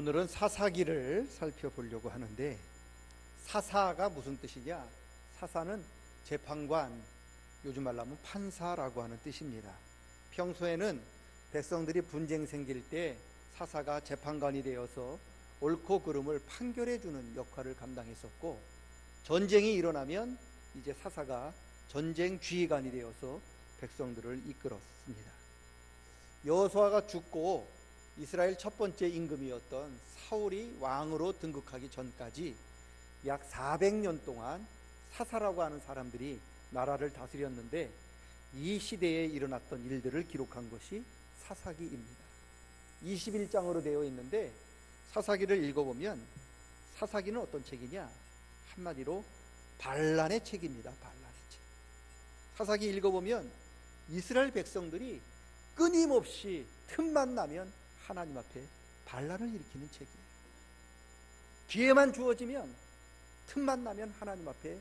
오늘은 사사기를 살펴보려고 하는데, 사사가 무슨 뜻이냐? 사사는 재판관, 요즘 말로 하면 판사라고 하는 뜻입니다. 평소에는 백성들이 분쟁 생길 때 사사가 재판관이 되어서 옳고 그름을 판결해 주는 역할을 감당했었고, 전쟁이 일어나면 이제 사사가 전쟁 지휘관이 되어서 백성들을 이끌었습니다. 여호수아가 죽고 이스라엘 첫 번째 임금이었던 사울이 왕으로 등극하기 전까지 약 400년 동안 사사라고 하는 사람들이 나라를 다스렸는데, 이 시대에 일어났던 일들을 기록한 것이 사사기입니다. 21장으로 되어 있는데, 사사기를 읽어보면 사사기는 어떤 책이냐? 한마디로 반란의 책입니다. 반란의 책. 사사기 읽어보면 이스라엘 백성들이 끊임없이 틈만 나면 하나님 앞에 반란을 일으키는 책이에요. 기회만 주어지면 틈만 나면 하나님 앞에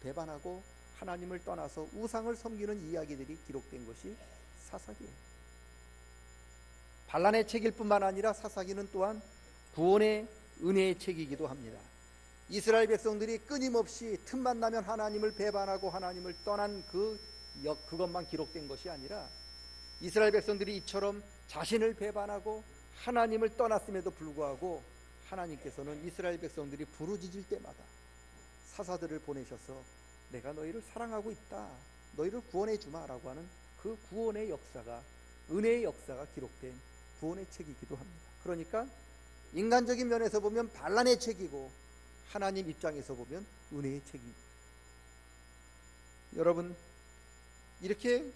배반하고 하나님을 떠나서 우상을 섬기는 이야기들이 기록된 것이 사사기예요. 반란의 책일 뿐만 아니라 사사기는 또한 구원의 은혜의 책이기도 합니다. 이스라엘 백성들이 끊임없이 틈만 나면 하나님을 배반하고 하나님을 떠난 그것만 기록된 것이 아니라, 이스라엘 백성들이 이처럼 자신을 배반하고 하나님을 떠났음에도 불구하고 하나님께서는 이스라엘 백성들이 부르짖을 때마다 사사들을 보내셔서 내가 너희를 사랑하고 있다, 너희를 구원해 주마라고 하는 그 구원의 역사가, 은혜의 역사가 기록된 구원의 책이기도 합니다. 그러니까 인간적인 면에서 보면 반란의 책이고, 하나님 입장에서 보면 은혜의 책입니다. 여러분, 이렇게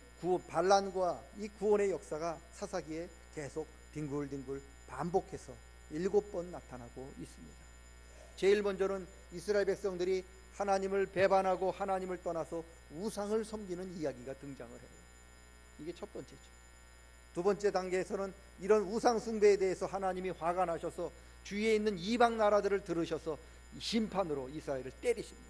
반란과 이 구원의 역사가 사사기에 계속 뒹굴뒹굴 반복해서 7번 나타나고 있습니다. 제일 먼저는 이스라엘 백성들이 하나님을 배반하고 하나님을 떠나서 우상을 섬기는 이야기가 등장을 해요. 이게 첫 번째죠. 두 번째 단계에서는 이런 우상 숭배에 대해서 하나님이 화가 나셔서 주위에 있는 이방 나라들을 들으셔서 심판으로 이스라엘을 때리십니다.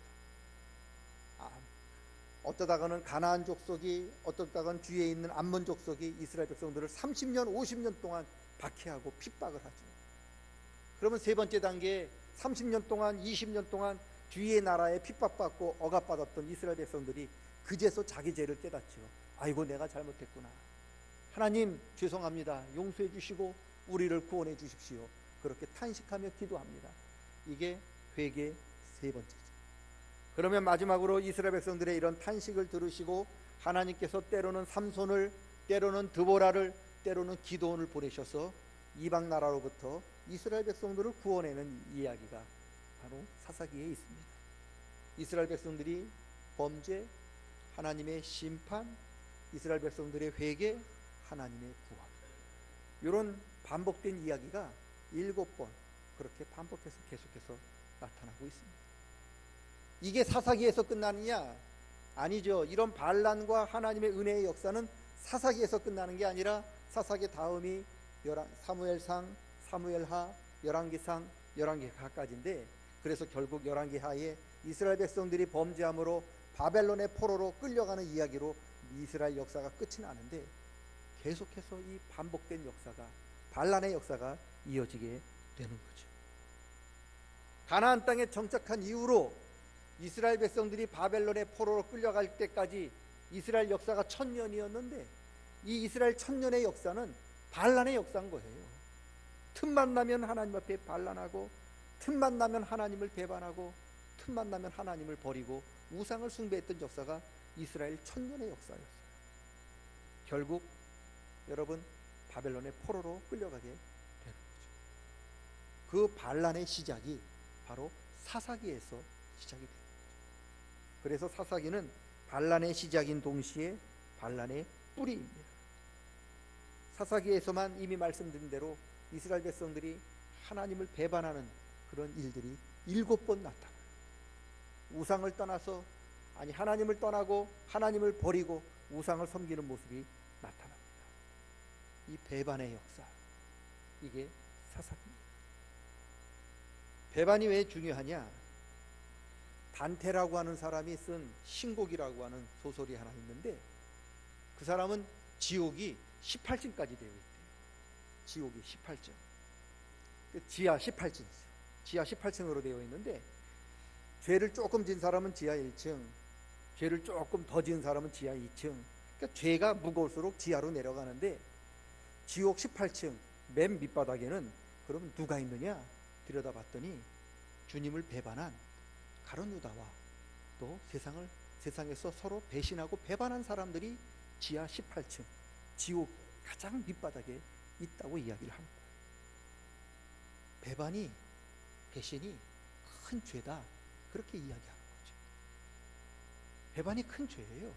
어떠다가는 가나안 족속이, 어떠다가는 주위에 있는 암몬 족속이 이스라엘 백성들을 30년 50년 동안 박해하고 핍박을 하죠. 그러면 세 번째 단계에 30년 동안 20년 동안 주위의 나라에 핍박받고 억압받았던 이스라엘 백성들이 그제서 자기 죄를 깨닫죠. 아이고, 내가 잘못했구나, 하나님 죄송합니다, 용서해 주시고 우리를 구원해 주십시오. 그렇게 탄식하며 기도합니다. 이게 회개 세 번째죠. 그러면 마지막으로 이스라엘 백성들의 이런 탄식을 들으시고 하나님께서 때로는 삼손을, 때로는 드보라를, 때로는 기드온을 보내셔서 이방 나라로부터 이스라엘 백성들을 구원하는 이야기가 바로 사사기에 있습니다. 이스라엘 백성들이 범죄, 하나님의 심판, 이스라엘 백성들의 회개, 하나님의 구원, 이런 반복된 이야기가 7번 그렇게 반복해서 계속해서 나타나고 있습니다. 이게 사사기에서 끝나느냐? 아니죠. 이런 반란과 하나님의 은혜의 역사는 사사기에서 끝나는 게 아니라 사사기 다음이 사무엘상, 사무엘하, 열왕기상, 열왕기하까지인데, 그래서 결국 열왕기하에 이스라엘 백성들이 범죄함으로 바벨론의 포로로 끌려가는 이야기로 이스라엘 역사가 끝이 나는데, 계속해서 이 반복된 역사가, 반란의 역사가 이어지게 되는 거죠. 가나안 땅에 정착한 이후로 이스라엘 백성들이 바벨론의 포로로 끌려갈 때까지 이스라엘 역사가 1000년이었는데, 이 이스라엘 1000년의 역사는 반란의 역사인 거예요. 틈만 나면 하나님 앞에 반란하고, 틈만 나면 하나님을 배반하고, 틈만 나면 하나님을 버리고 우상을 숭배했던 역사가 이스라엘 1000년의 역사였어요. 결국 여러분, 바벨론의 포로로 끌려가게 되는 거죠. 그 반란의 시작이 바로 사사기에서 시작이 됩니다. 그래서 사사기는 반란의 시작인 동시에 반란의 뿌리입니다. 사사기에서만 이미 말씀드린 대로 이스라엘 백성들이 하나님을 배반하는 그런 일들이 7번 나타나요. 우상을 떠나서, 아니 하나님을 떠나고 하나님을 버리고 우상을 섬기는 모습이 나타납니다. 이 배반의 역사, 이게 사사기입니다. 배반이 왜 중요하냐? 단테라고 하는 사람이 쓴 신곡이라고 하는 소설이 하나 있는데, 그 사람은 지옥이 18층까지 되어 있대요. 지옥이 18층. 지하 18층이죠. 지하 18층으로 되어 있는데 죄를 조금 진 사람은 지하 1층, 죄를 조금 더 지은 사람은 지하 2층. 그러니까 죄가 무거울수록 지하로 내려가는데 지옥 18층 맨 밑바닥에는 그러면 누가 있느냐 들여다봤더니 주님을 배반한 가룟 유다와 또 세상에서 서로 배신하고 배반한 사람들이 지하 18층 지옥 가장 밑바닥에 있다고 이야기를 합니다. 배반이 배신이 큰 죄다 그렇게 이야기하는 거죠. 배반이 큰 죄예요.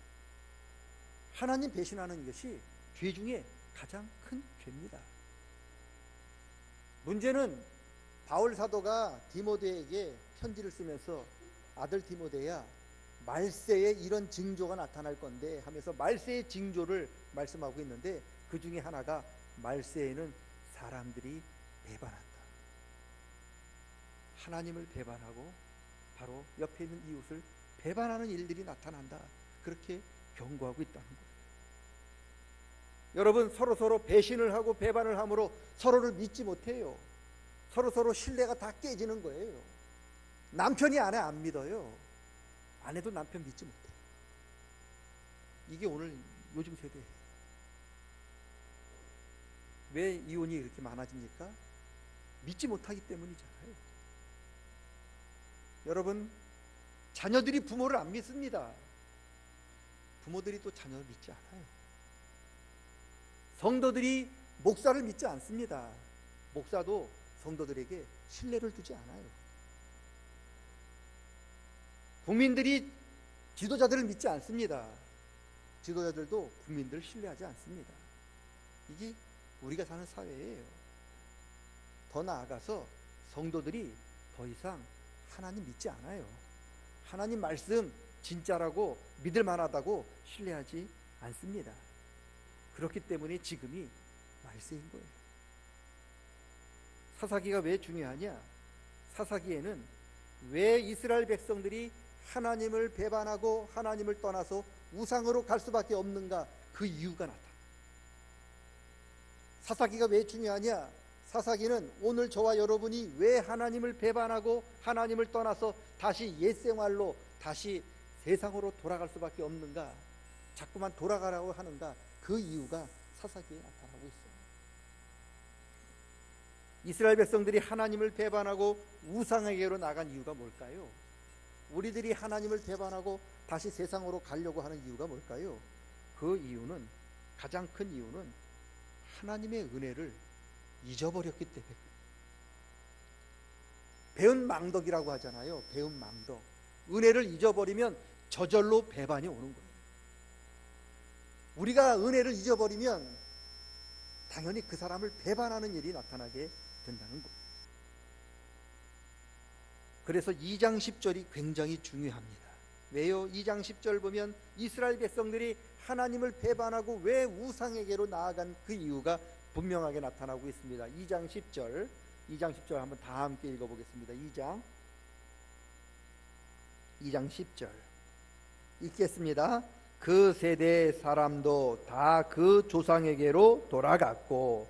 하나님 배신하는 것이 죄 중에 가장 큰 죄입니다. 문제는 바울 사도가 디모데에게 편지를 쓰면서 아들 디모데야 말세에 이런 징조가 나타날 건데 하면서 말세의 징조를 말씀하고 있는데 그 중에 하나가 말세에는 사람들이 배반한다. 하나님을 배반하고 바로 옆에 있는 이웃을 배반하는 일들이 나타난다. 그렇게 경고하고 있다는 거예요. 여러분 서로 배신을 하고 배반을 함으로 서로를 믿지 못해요. 서로 신뢰가 다 깨지는 거예요. 남편이 아내 안 믿어요. 아내도 남편 믿지 못해요. 이게 오늘 요즘 세대예요. 왜 이혼이 이렇게 많아집니까? 믿지 못하기 때문이잖아요. 여러분 자녀들이 부모를 안 믿습니다. 부모들이 또 자녀를 믿지 않아요. 성도들이 목사를 믿지 않습니다. 목사도 성도들에게 신뢰를 두지 않아요. 국민들이 지도자들을 믿지 않습니다. 지도자들도 국민들을 신뢰하지 않습니다. 이게 우리가 사는 사회예요. 더 나아가서 성도들이 더 이상 하나님 믿지 않아요. 하나님 말씀 진짜라고 믿을 만하다고 신뢰하지 않습니다. 그렇기 때문에 지금이 말세인 거예요. 사사기가 왜 중요하냐? 사사기에는 왜 이스라엘 백성들이 하나님을 배반하고 하나님을 떠나서 우상으로 갈 수밖에 없는가? 그 이유가 나타납니다. 사사기가 왜 중요하냐? 사사기는 오늘 저와 여러분이 왜 하나님을 배반하고 하나님을 떠나서 다시 옛생활로 다시 세상으로 돌아갈 수밖에 없는가? 자꾸만 돌아가라고 하는가? 그 이유가 사사기에 나타나고 있어요. 이스라엘 백성들이 하나님을 배반하고 우상에게로 나간 이유가 뭘까요? 우리들이 하나님을 배반하고 다시 세상으로 가려고 하는 이유가 뭘까요? 그 이유는, 가장 큰 이유는 하나님의 은혜를 잊어버렸기 때문에. 배은 망덕이라고 하잖아요. 배은 망덕. 은혜를 잊어버리면 저절로 배반이 오는 거예요. 우리가 은혜를 잊어버리면 당연히 그 사람을 배반하는 일이 나타나게 된다는 거예요. 그래서 2장 10절이 굉장히 중요합니다. 왜요? 2장 10절 보면 이스라엘 백성들이 하나님을 배반하고 왜 우상에게로 나아간 그 이유가 분명하게 나타나고 있습니다. 2장 10절 한번 다 함께 읽어보겠습니다. 2장 10절 읽겠습니다. 그 세대의 사람도 다 그 조상에게로 돌아갔고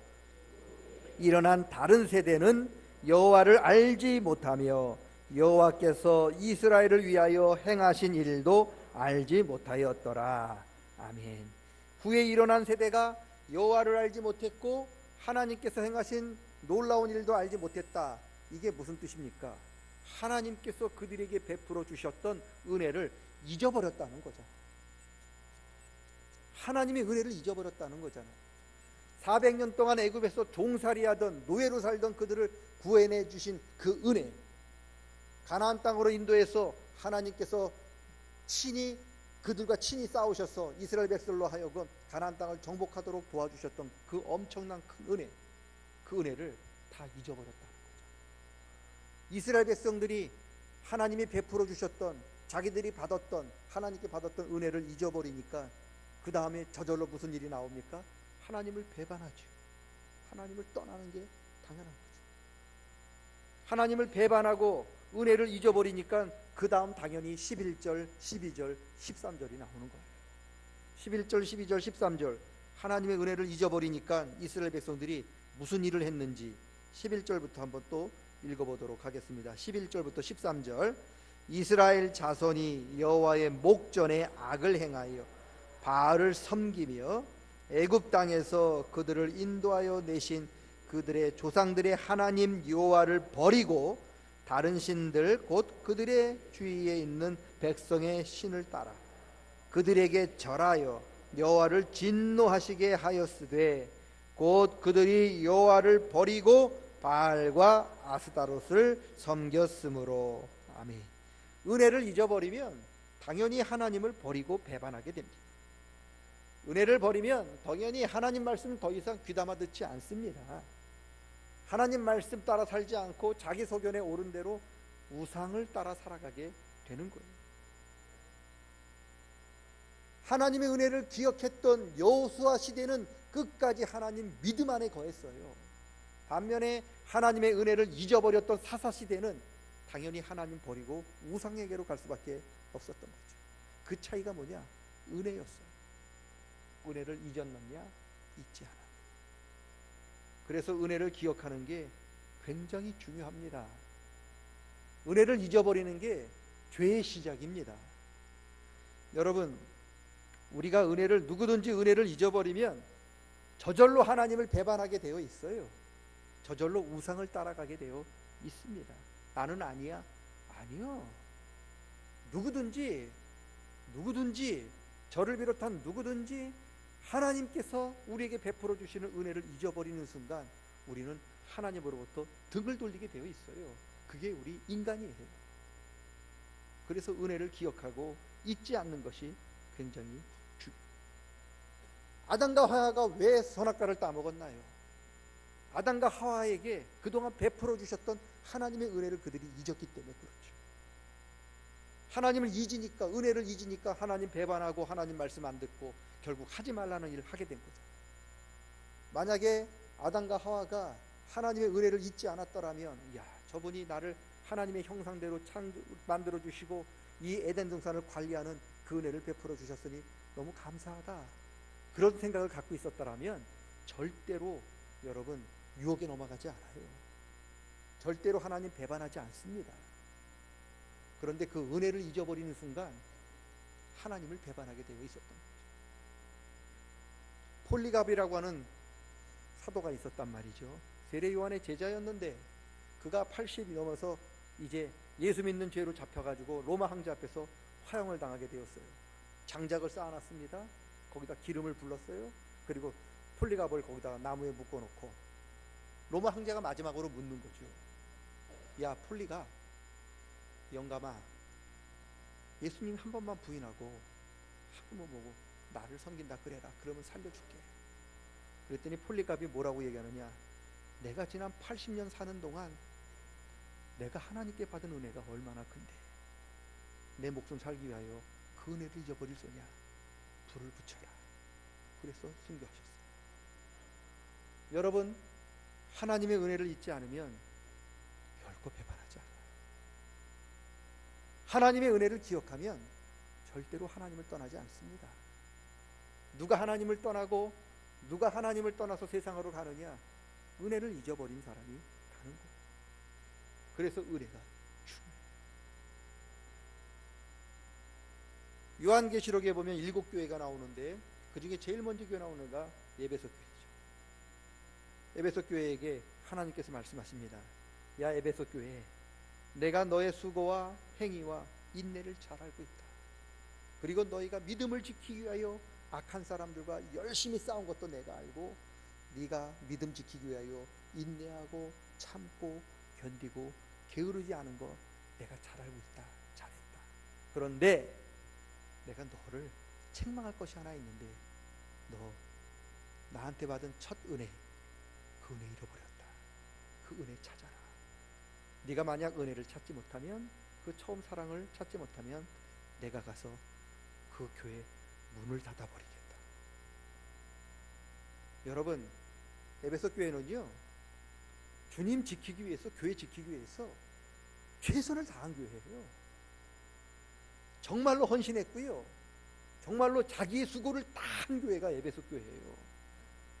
일어난 다른 세대는 여호와를 알지 못하며 여호와께서 이스라엘을 위하여 행하신 일도 알지 못하였더라. 아멘. 후에 일어난 세대가 여호와를 알지 못했고 하나님께서 행하신 놀라운 일도 알지 못했다. 이게 무슨 뜻입니까? 하나님께서 그들에게 베풀어 주셨던 은혜를 잊어버렸다는 거잖아요. 하나님의 은혜를 잊어버렸다는 거잖아요. 400년 동안 애굽에서 종살이하던 노예로 살던 그들을 구해내 주신 그 은혜, 가나안 땅으로 인도해서 하나님께서 그들과 친히 싸우셔서 이스라엘 백성으로 하여금 가나안 땅을 정복하도록 도와주셨던 그 엄청난 큰 은혜, 그 은혜를 다 잊어버렸다는 거죠. 이스라엘 백성들이 하나님이 베풀어 주셨던, 자기들이 받았던, 하나님께 받았던 은혜를 잊어버리니까 그 다음에 저절로 무슨 일이 나옵니까? 하나님을 배반하죠. 하나님을 떠나는 게 당연한 거죠. 하나님을 배반하고 은혜를 잊어버리니까 그 다음 당연히 11절, 12절, 13절이 나오는 거예요. 11절, 12절, 13절 하나님의 은혜를 잊어버리니까 이스라엘 백성들이 무슨 일을 했는지 11절부터 한번 또 읽어보도록 하겠습니다. 11절부터 13절. 이스라엘 자손이 여호와의 목전에 악을 행하여 바알을 섬기며 애굽 땅에서 그들을 인도하여 내신 그들의 조상들의 하나님 여호와를 버리고 다른 신들 곧 그들의 주위에 있는 백성의 신을 따라 그들에게 절하여 여호와를 진노하시게 하였으되 곧 그들이 여호와를 버리고 바알과 아스타롯을 섬겼으므로. 아멘. 은혜를 잊어버리면 당연히 하나님을 버리고 배반하게 됩니다. 은혜를 버리면 당연히 하나님 말씀을 더 이상 귀담아 듣지 않습니다. 하나님 말씀 따라 살지 않고 자기 소견에 옳은 대로 우상을 따라 살아가게 되는 거예요. 하나님의 은혜를 기억했던 여호수아 시대는 끝까지 하나님 믿음 안에 거했어요. 반면에 하나님의 은혜를 잊어버렸던 사사 시대는 당연히 하나님 버리고 우상에게로 갈 수밖에 없었던 거죠. 그 차이가 뭐냐? 은혜였어요. 은혜를 잊었느냐? 잊지 않았느냐. 그래서 은혜를 기억하는 게 굉장히 중요합니다. 은혜를 잊어버리는 게 죄의 시작입니다. 여러분, 우리가 누구든지 은혜를 잊어버리면 저절로 하나님을 배반하게 되어 있어요. 저절로 우상을 따라가게 되어 있습니다. 나는 아니야. 아니요. 누구든지 저를 비롯한 누구든지 하나님께서 우리에게 베풀어 주시는 은혜를 잊어버리는 순간 우리는 하나님으로부터 등을 돌리게 되어 있어요. 그게 우리 인간이에요. 그래서 은혜를 기억하고 잊지 않는 것이 굉장히 중요해요. 아담과 하와가 왜 선악과를 따먹었나요? 아담과 하와에게 그동안 베풀어 주셨던 하나님의 은혜를 그들이 잊었기 때문에 그렇죠. 하나님을 잊으니까, 은혜를 잊으니까 하나님 배반하고 하나님 말씀 안 듣고 결국 하지 말라는 일을 하게 된 거죠. 만약에 아담과 하와가 하나님의 은혜를 잊지 않았더라면, 야, 저분이 나를 하나님의 형상대로 만들어 주시고 이 에덴 동산을 관리하는 그 은혜를 베풀어 주셨으니 너무 감사하다, 그런 생각을 갖고 있었더라면 절대로 여러분 유혹에 넘어가지 않아요. 절대로 하나님 배반하지 않습니다. 그런데 그 은혜를 잊어버리는 순간 하나님을 배반하게 되어 있었던 거죠. 폴리갑이라고 하는 사도가 있었단 말이죠. 세례 요한의 제자였는데 그가 80이 넘어서 이제 예수 믿는 죄로 잡혀가지고 로마 황제 앞에서 화형을 당하게 되었어요. 장작을 쌓아놨습니다. 거기다 기름을 불렀어요. 그리고 폴리갑을 거기다가 나무에 묶어놓고 로마 황제가 마지막으로 묻는 거죠. 야, 폴리갑, 영감아, 예수님 한 번만 부인하고 한 번만 보고 나를 섬긴다 그래라. 그러면 살려줄게. 그랬더니 폴리갑이 뭐라고 얘기하느냐? 내가 지난 80년 사는 동안 내가 하나님께 받은 은혜가 얼마나 큰데 내 목숨 살기 위하여 그 은혜를 잊어버릴 소냐? 불을 붙여라. 그래서 순교하셨어요. 여러분, 하나님의 은혜를 잊지 않으면 결코 배반하지 않아요. 하나님의 은혜를 기억하면 절대로 하나님을 떠나지 않습니다. 누가 하나님을 떠나고 누가 하나님을 떠나서 세상으로 가느냐? 은혜를 잊어버린 사람이 가는 거예요. 그래서 은혜가 중요해요. 요한계시록에 보면 7교회가 나오는데 그 중에 제일 먼저 교회 나오는 애가 에베소 교회죠. 에베소 교회에게 하나님께서 말씀하십니다. 야, 에베소 교회, 내가 너의 수고와 행위와 인내를 잘 알고 있다. 그리고 너희가 믿음을 지키기 위하여 악한 사람들과 열심히 싸운 것도 내가 알고, 네가 믿음 지키기 위하여 인내하고 참고 견디고 게으르지 않은 거 내가 잘 알고 있다. 잘했다. 그런데 내가 너를 책망할 것이 하나 있는데, 너 나한테 받은 첫 은혜, 그 은혜 잃어버렸다. 그 은혜 찾아라. 네가 만약 은혜를 찾지 못하면, 그 처음 사랑을 찾지 못하면 내가 가서 그 교회 문을 닫아버리겠다. 여러분, 에베소 교회는요, 주님 지키기 위해서, 교회 지키기 위해서 최선을 다한 교회예요. 정말로 헌신했고요, 정말로 자기의 수고를 다 한 교회가 에베소 교회예요.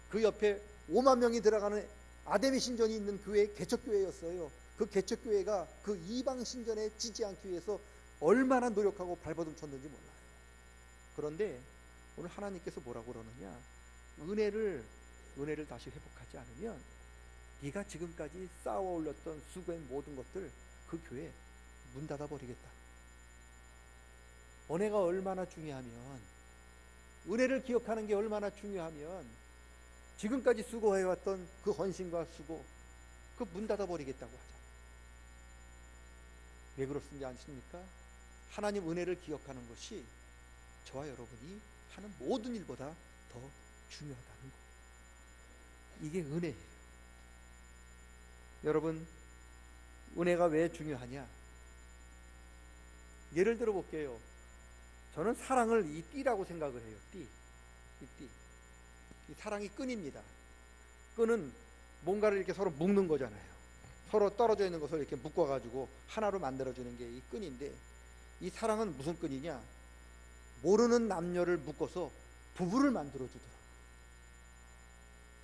그 옆에 5만 명이 들어가는 아담의 신전이 있는 교회 개척교회였어요. 그 개척교회가 그 이방 신전에 지지 않기 위해서 얼마나 노력하고 발버둥 쳤는지 몰라요. 그런데 오늘 하나님께서 뭐라고 그러느냐, 은혜를 다시 회복하지 않으면 네가 지금까지 쌓아 올렸던 수고한 모든 것들 그 교회 문 닫아 버리겠다. 은혜가 얼마나 중요하면, 은혜를 기억하는 게 얼마나 중요하면 지금까지 수고해왔던 그 헌신과 수고 그 문 닫아 버리겠다고 하잖아요. 왜 그렇습니까? 아십니까? 하나님 은혜를 기억하는 것이 저와 여러분이 하는 모든 일보다 더 중요하다는 것. 이게 은혜예요. 여러분, 은혜가 왜 중요하냐? 예를 들어 볼게요. 저는 사랑을 이 띠라고 생각을 해요. 띠. 이 사랑이 끈입니다. 끈은 뭔가를 이렇게 서로 묶는 거잖아요. 서로 떨어져 있는 것을 이렇게 묶어가지고 하나로 만들어주는 게 이 끈인데, 이 사랑은 무슨 끈이냐? 모르는 남녀를 묶어서 부부를 만들어주더라고요.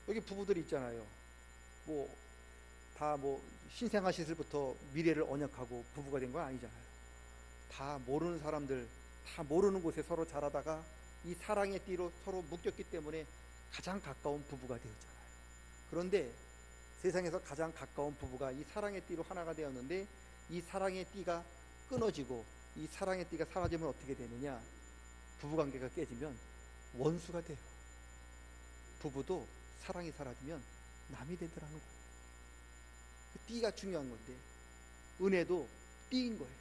여기 부부들이 있잖아요. 다 신생아시설부터 미래를 언약하고 부부가 된 건 아니잖아요. 다 모르는 사람들, 다 모르는 곳에 서로 자라다가 이 사랑의 띠로 서로 묶였기 때문에 가장 가까운 부부가 되었잖아요. 그런데 세상에서 가장 가까운 부부가 이 사랑의 띠로 하나가 되었는데, 이 사랑의 띠가 끊어지고 이 사랑의 띠가 사라지면 어떻게 되느냐? 부부관계가 깨지면 원수가 돼요. 부부도 사랑이 사라지면 남이 되더라는 거예요. 그 띠가 중요한 건데, 은혜도 띠인 거예요.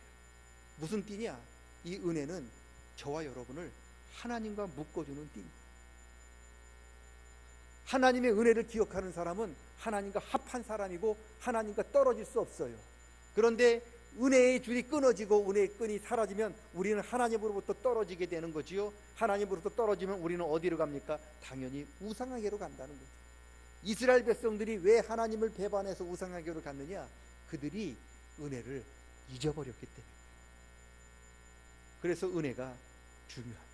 무슨 띠냐? 이 은혜는 저와 여러분을 하나님과 묶어주는 띠입니다. 하나님의 은혜를 기억하는 사람은 하나님과 합한 사람이고 하나님과 떨어질 수 없어요. 그런데 은혜의 줄이 끊어지고 은혜의 끈이 사라지면 우리는 하나님으로부터 떨어지게 되는 거지요. 하나님으로부터 떨어지면 우리는 어디로 갑니까? 당연히 우상에게로 간다는 거죠. 이스라엘 백성들이 왜 하나님을 배반해서 우상에게로 갔느냐? 그들이 은혜를 잊어버렸기 때문에. 그래서 은혜가 중요합니다.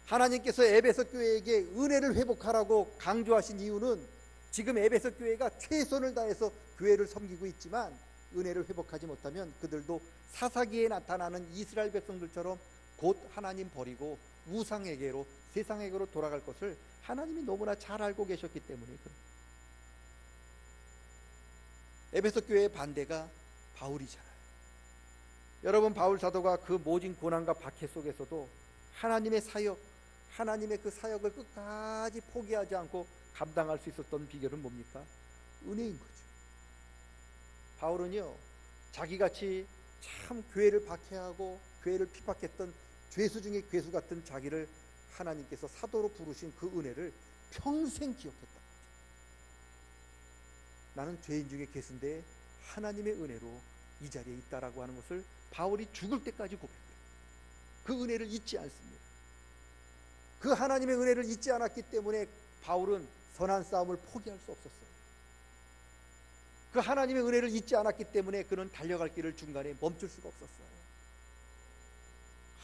하나님께서 에베소 교회에게 은혜를 회복하라고 강조하신 이유는, 지금 에베소 교회가 최선을 다해서 교회를 섬기고 있지만 은혜를 회복하지 못하면 그들도 사사기에 나타나는 이스라엘 백성들처럼 곧 하나님 버리고 우상에게로, 세상에게로 돌아갈 것을 하나님이 너무나 잘 알고 계셨기 때문에 그렇습니다. 에베소 교회의 반대가 바울이잖아요. 여러분, 바울 사도가 그 모진 고난과 박해 속에서도 하나님의 사역, 하나님의 그 사역을 끝까지 포기하지 않고 감당할 수 있었던 비결은 뭡니까? 은혜인 거죠. 바울은요, 자기같이 참 교회를 박해하고 교회를 핍박했던 죄수 중에 괴수 같은 자기를 하나님께서 사도로 부르신 그 은혜를 평생 기억했다. 나는 죄인 중에 괴수인데 하나님의 은혜로 이 자리에 있다라고 하는 것을 바울이 죽을 때까지 고백해요. 그 은혜를 잊지 않습니다. 그 하나님의 은혜를 잊지 않았기 때문에 바울은 선한 싸움을 포기할 수 없었어요. 그 하나님의 은혜를 잊지 않았기 때문에 그는 달려갈 길을 중간에 멈출 수가 없었어요.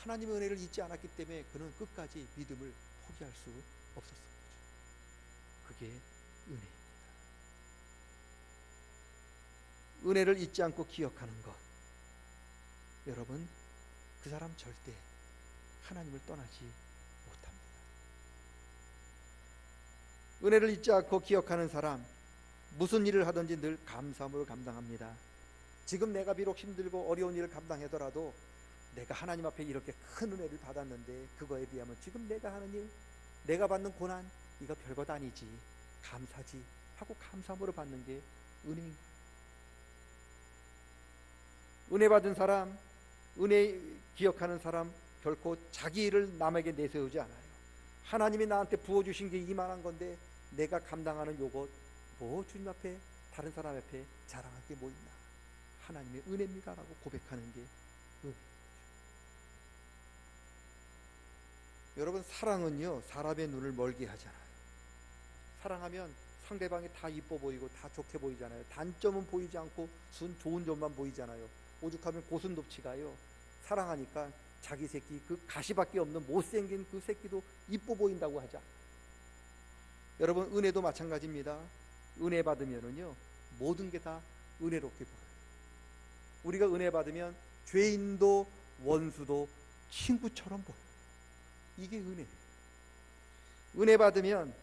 하나님의 은혜를 잊지 않았기 때문에 그는 끝까지 믿음을 포기할 수 없었던 거죠. 그게 은혜입니다. 은혜를 잊지 않고 기억하는 것, 여러분, 그 사람 절대 하나님을 떠나지 못합니다. 은혜를 잊지 않고 기억하는 사람, 무슨 일을 하든지 늘 감사함으로 감당합니다. 지금 내가 비록 힘들고 어려운 일을 감당하더라도 내가 하나님 앞에 이렇게 큰 은혜를 받았는데 그거에 비하면 지금 내가 하는 일, 내가 받는 고난, 이거 별것 아니지, 감사지 하고 감사함으로 받는 게 은혜인 거예요. 은혜 받은 사람, 은혜 기억하는 사람, 결코 자기 일을 남에게 내세우지 않아요. 하나님이 나한테 부어주신 게 이만한 건데 내가 감당하는 요것 주님 앞에, 다른 사람 앞에 자랑할 게 뭐 있나, 하나님의 은혜입니다 라고 고백하는 게 은혜입니다. 여러분, 사랑은요 사람의 눈을 멀게 하잖아요. 사랑하면 상대방이 다 이뻐 보이고 다 좋게 보이잖아요. 단점은 보이지 않고 좋은 점만 보이잖아요. 오죽하면 고슴도치가요, 사랑하니까 자기 새끼 그 가시밖에 없는 못생긴 그 새끼도 이뻐 보인다고 하자. 여러분, 은혜도 마찬가지입니다. 은혜 받으면은요, 모든 게 다 은혜롭게 보여요. 우리가 은혜 받으면 죄인도 원수도 친구처럼 보여요. 이게 은혜예요. 은혜 받으면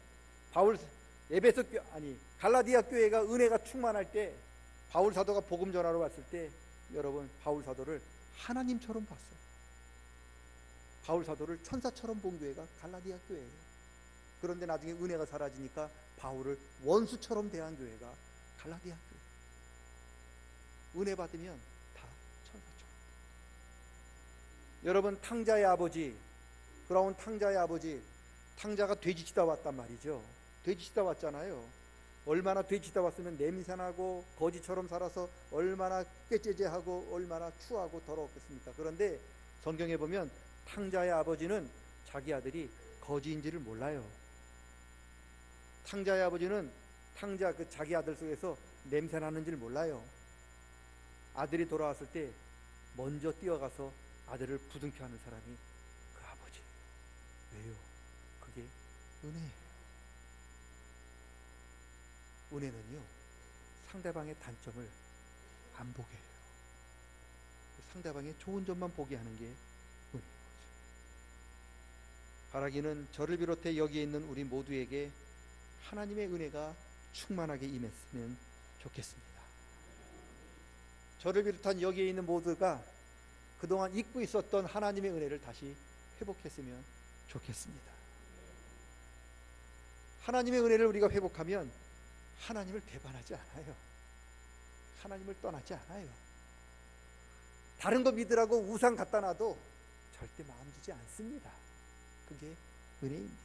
갈라디아 교회가 은혜가 충만할 때, 바울 사도가 복음 전하러 왔을 때, 여러분, 바울 사도를 하나님처럼 봤어요. 바울 사도를 천사처럼 본 교회가 갈라디아 교회예요. 그런데 나중에 은혜가 사라지니까 바울을 원수처럼 대한 교회가 갈라디아 교회. 은혜 받으면 다 천사처럼. 여러분, 탕자의 아버지, 그라운 탕자의 아버지, 탕자가 돼지치다 왔단 말이죠. 돼지치다 왔잖아요. 얼마나 돼지치다 왔으면 냄새나고 거지처럼 살아서 얼마나 꾀째째하고 얼마나 추하고 더러웠겠습니까? 그런데 성경에 보면 탕자의 아버지는 자기 아들이 거지인지를 몰라요. 탕자의 아버지는 자기 아들 속에서 냄새 나는지를 몰라요. 아들이 돌아왔을 때 먼저 뛰어가서 아들을 부둥켜 하는 사람이 그 아버지예요. 왜요? 그게 은혜예요. 은혜는요, 상대방의 단점을 안 보게 해요. 상대방의 좋은 점만 보게 하는 게 은혜인 거죠. 바라기는 저를 비롯해 여기에 있는 우리 모두에게 하나님의 은혜가 충만하게 임했으면 좋겠습니다. 저를 비롯한 여기에 있는 모두가 그동안 잊고 있었던 하나님의 은혜를 다시 회복했으면 좋겠습니다. 하나님의 은혜를 우리가 회복하면 하나님을 배반하지 않아요. 하나님을 떠나지 않아요. 다른 거 믿으라고 우상 갖다 놔도 절대 마음 주지 않습니다. 그게 은혜입니다.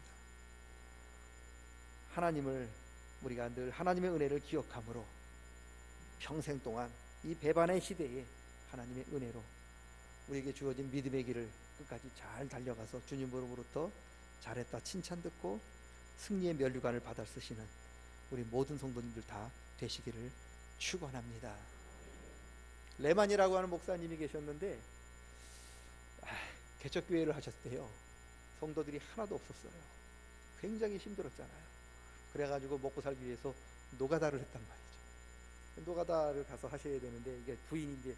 하나님을 우리가 늘 하나님의 은혜를 기억함으로 평생 동안 이 배반의 시대에 하나님의 은혜로 우리에게 주어진 믿음의 길을 끝까지 잘 달려가서 주님으로부터 잘했다 칭찬 듣고 승리의 면류관을 받아 쓰시는 우리 모든 성도님들 다 되시기를 축원합니다. 레만이라고 하는 목사님이 계셨는데 개척교회를 하셨대요. 성도들이 하나도 없었어요. 굉장히 힘들었잖아요. 그래가지고 먹고 살기 위해서 노가다를 했단 말이죠. 노가다를 가서 하셔야 되는데, 이게 부인이 이제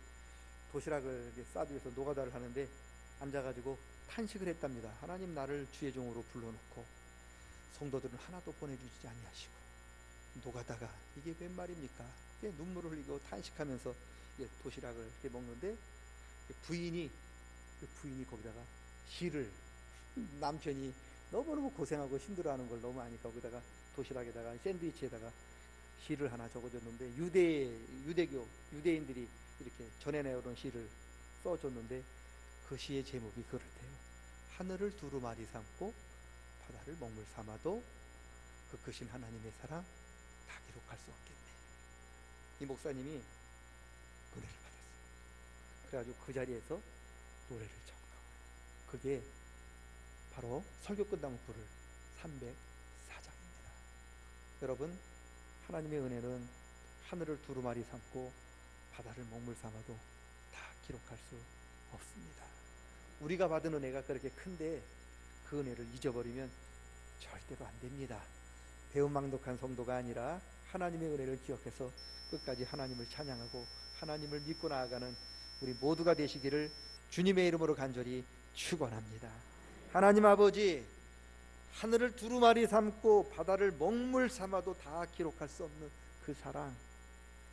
도시락을 싸기 위해서 노가다를 하는데 앉아가지고 탄식을 했답니다. 하나님, 나를 주의 종으로 불러놓고 성도들은 하나도 보내주지 아니하시고 노가다가 이게 웬 말입니까? 눈물을 흘리고 탄식하면서 도시락을 이렇게 먹는데 부인이 거기다가 시를, 남편이 너무너무 고생하고 힘들어하는 걸 너무 아니까 거기다가 도시락에다가 샌드위치에다가 시를 하나 적어줬는데, 유대인들이 이렇게 전해내오던 시를 써줬는데 그 시의 제목이 그렇대요. 하늘을 두루마리 삼고 바다를 먹물 삼아도 그 크신 하나님의 사랑 다 기록할 수 없겠네. 이 목사님이 은혜를 받았어요. 그래가지고 그 자리에서 노래를 적어요. 그게 바로 설교 끝나면 부를 304장입니다. 여러분, 하나님의 은혜는 하늘을 두루마리 삼고 바다를 먹물 삼아도 다 기록할 수 없습니다. 우리가 받은 은혜가 그렇게 큰데 그 은혜를 잊어버리면 절대로 안 됩니다. 배은망덕한 성도가 아니라 하나님의 은혜를 기억해서 끝까지 하나님을 찬양하고 하나님을 믿고 나아가는 우리 모두가 되시기를 주님의 이름으로 간절히 축원합니다. 하나님 아버지, 하늘을 두루마리 삼고 바다를 먹물 삼아도 다 기록할 수 없는 그 사랑,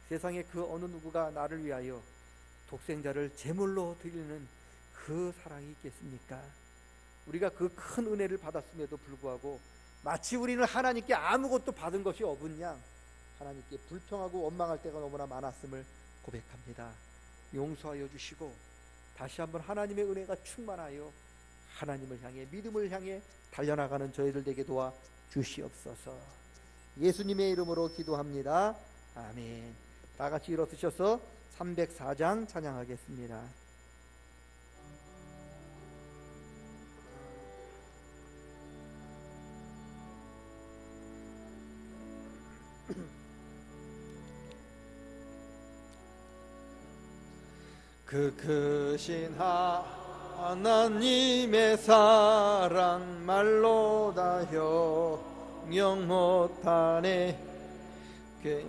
세상에 그 어느 누구가 나를 위하여 독생자를 제물로 드리는 그 사랑이 있겠습니까? 우리가 그 큰 은혜를 받았음에도 불구하고 마치 우리는 하나님께 아무것도 받은 것이 없은 양 하나님께 불평하고 원망할 때가 너무나 많았음을 고백합니다. 용서하여 주시고 다시 한번 하나님의 은혜가 충만하여 하나님을 향해, 믿음을 향해 달려나가는 저희들 되게 도와 주시옵소서. 예수님의 이름으로 기도합니다. 아멘. 다 같이 일어서셔서 304장 찬양하겠습니다. 그 크신 하나님의 사랑 말로 다여 영원하네. 그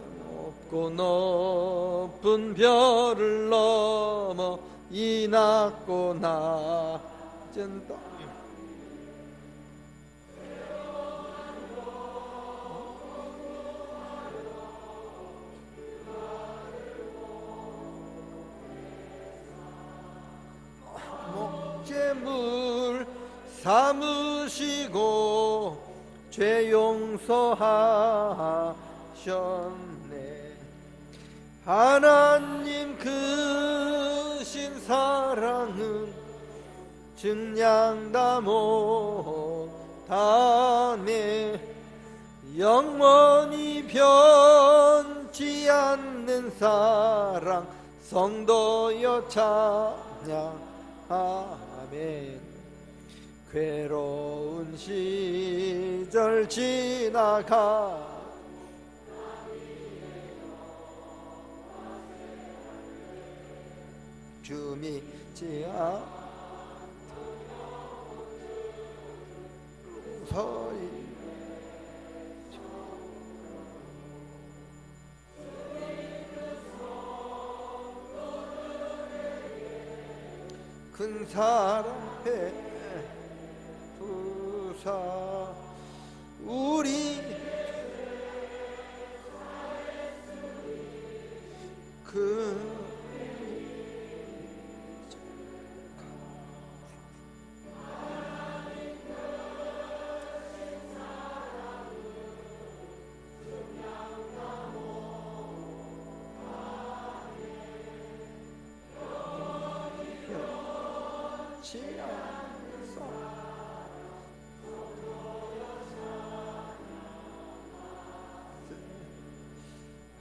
높고 높은 별을 넘어 이 낮고 낮은 땅 목재물 삼으시고 죄 용서하셨네. 하나님 크신 사랑은 증량다 못하네. 영원히 변치 않는 사랑 성도여 찬양하멘. 괴로운 시절 지나가 주미지 않서이 큰 사랑해 부사 우리 그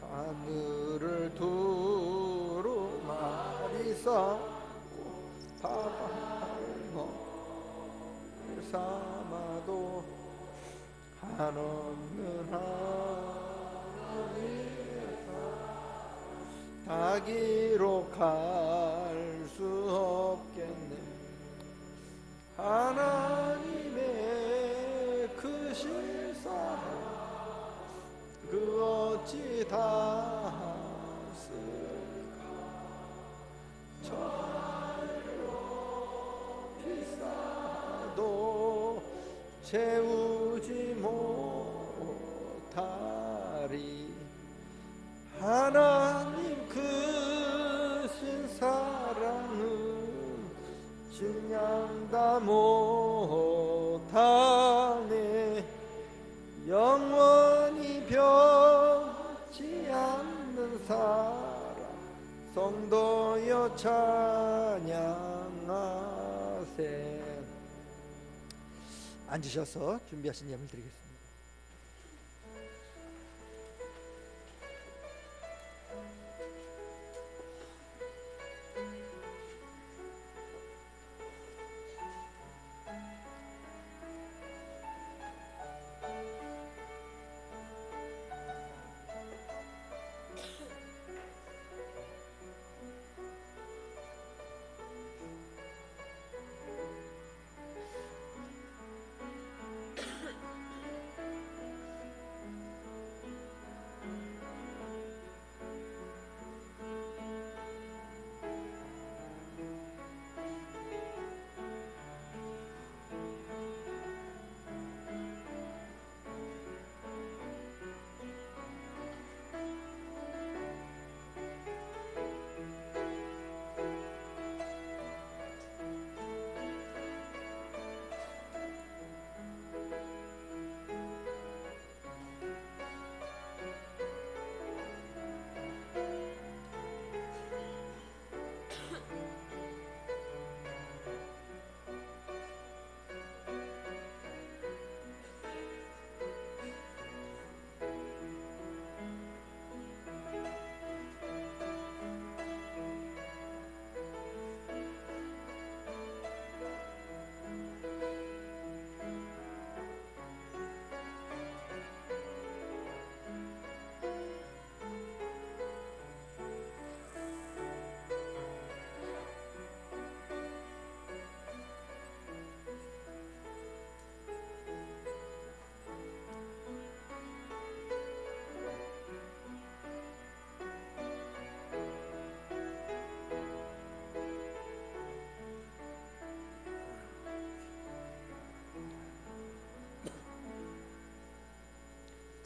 하늘을 두루마리 쌓고 바다를 삼아도 한없는 하늘에서 다 기록할 수 없겠네. 하나님의 크신 사랑 그 어찌 닿았을까. 저하늘로 비싸도 채우지 못하리. 하나님 크신 사랑은 증량다 못하네. 영원히 변치 않는 사랑 성도여 찬양하세. 앉으셔서 준비하신 예물 드리겠습니다.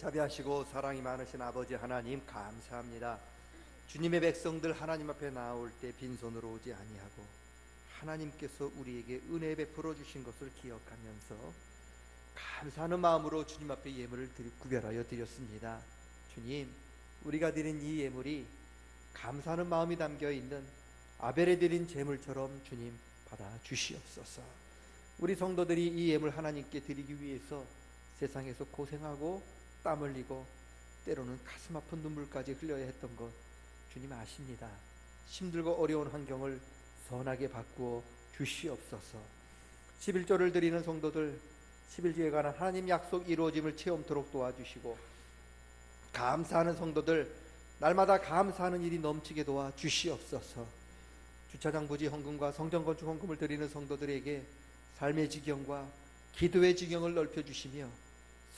자비하시고 사랑이 많으신 아버지 하나님 감사합니다. 주님의 백성들 하나님 앞에 나올 때 빈손으로 오지 아니하고 하나님께서 우리에게 은혜 베풀어 주신 것을 기억하면서 감사하는 마음으로 주님 앞에 예물을 구별하여 드렸습니다. 주님, 우리가 드린 이 예물이 감사하는 마음이 담겨 있는 아벨에 드린 제물처럼 주님 받아 주시옵소서. 우리 성도들이 이 예물 하나님께 드리기 위해서 세상에서 고생하고 땀 흘리고 때로는 가슴 아픈 눈물까지 흘려야 했던 것 주님 아십니다. 힘들고 어려운 환경을 선하게 바꾸어 주시옵소서. 11조를 드리는 성도들 11조에 관한 하나님 약속 이루어짐을 체험토록 도와주시고, 감사하는 성도들 날마다 감사하는 일이 넘치게 도와주시옵소서. 주차장 부지 헌금과 성전 건축 헌금을 드리는 성도들에게 삶의 지경과 기도의 지경을 넓혀주시며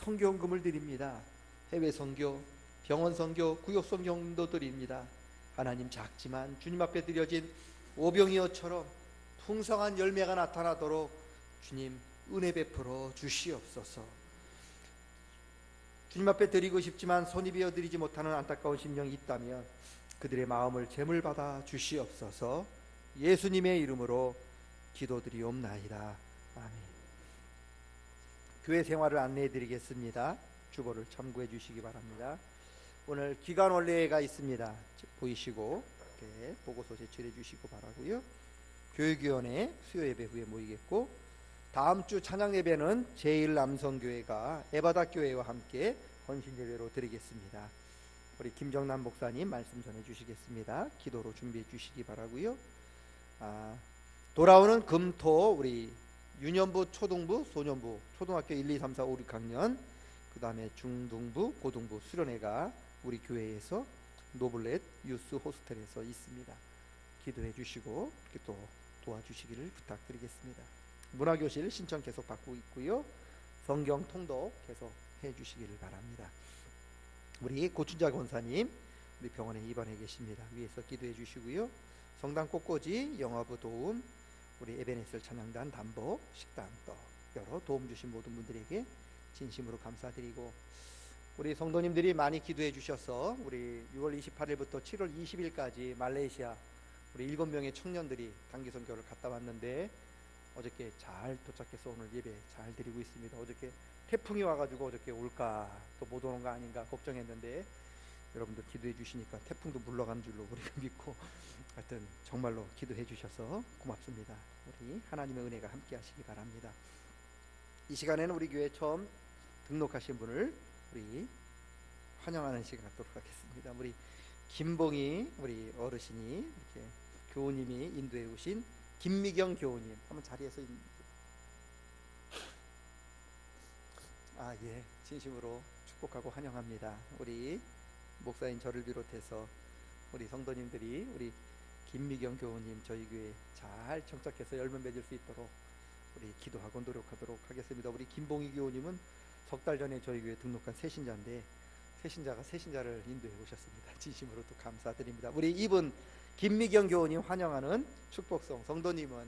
선교 헌금을 드립니다. 해외 선교, 병원 선교, 구역 선교 헌금도 드립니다. 하나님, 작지만 주님 앞에 드려진 오병이어처럼 풍성한 열매가 나타나도록 주님 은혜 베풀어 주시옵소서. 주님 앞에 드리고 싶지만 손이 비어 드리지 못하는 안타까운 심령이 있다면 그들의 마음을 제물 받아 주시옵소서. 예수님의 이름으로 기도드리옵나이다. 아멘. 교회 생활을 안내해 드리겠습니다. 주보를 참고해 주시기 바랍니다. 오늘 기간 원례가 있습니다. 보이시고 이렇게 보고서 제출해 주시고 바라고요. 교육위원회 수요 예배 후에 모이겠고, 다음 주 찬양 예배는 제1남성교회가 에바다 교회와 함께 헌신 예배로 드리겠습니다. 우리 김정남 목사님 말씀 전해 주시겠습니다. 기도로 준비해 주시기 바라고요. 돌아오는 금토 우리 유년부, 초등부, 소년부, 초등학교 1, 2, 3, 4, 5, 6학년, 그 다음에 중등부, 고등부 수련회가 우리 교회에서 노블렛 유스 호스텔에서 있습니다. 기도해 주시고 이렇게 또 도와주시기를 부탁드리겠습니다. 문화교실 신청 계속 받고 있고요. 성경 통독 계속 해 주시기를 바랍니다. 우리 고춘자 권사님 우리 병원에 입원해 계십니다. 위에서 기도해 주시고요. 성당 꽃꽂이, 영화부 도움, 우리 에베네셀 찬양단 담보, 식당 또 여러 도움 주신 모든 분들에게 진심으로 감사드리고, 우리 성도님들이 많이 기도해 주셔서 우리 6월 28일부터 7월 20일까지 말레이시아 우리 7명의 청년들이 단기 선교를 갔다 왔는데 어저께 잘 도착해서 오늘 예배 잘 드리고 있습니다. 어저께 태풍이 와가지고 어저께 올까 또 못 오는 거 아닌가 걱정했는데 여러분들 기도해 주시니까 태풍도 물러간 줄로 우리가 믿고, 하여튼 정말로 기도해 주셔서 고맙습니다. 우리 하나님의 은혜가 함께 하시기 바랍니다. 이 시간에는 우리 교회 처음 등록하신 분을 우리 환영하는 시간 갖도록 하겠습니다. 우리 김봉희 우리 어르신이 이렇게 교우님이 인도해 오신 김미경 교우님 한번 자리에서 예, 진심으로 축복하고 환영합니다. 우리 목사인 저를 비롯해서 우리 성도님들이 우리 김미경 교우님 저희 교회 잘 정착해서 열매 맺을 수 있도록 우리 기도하고 노력하도록 하겠습니다. 우리 김봉희 교우님은 석 달 전에 저희 교회 등록한 새신자인데 새신자가 새신자를 인도해 오셨습니다. 진심으로 또 감사드립니다. 우리 이분 김미경 교우님 환영하는 축복송, 성도님은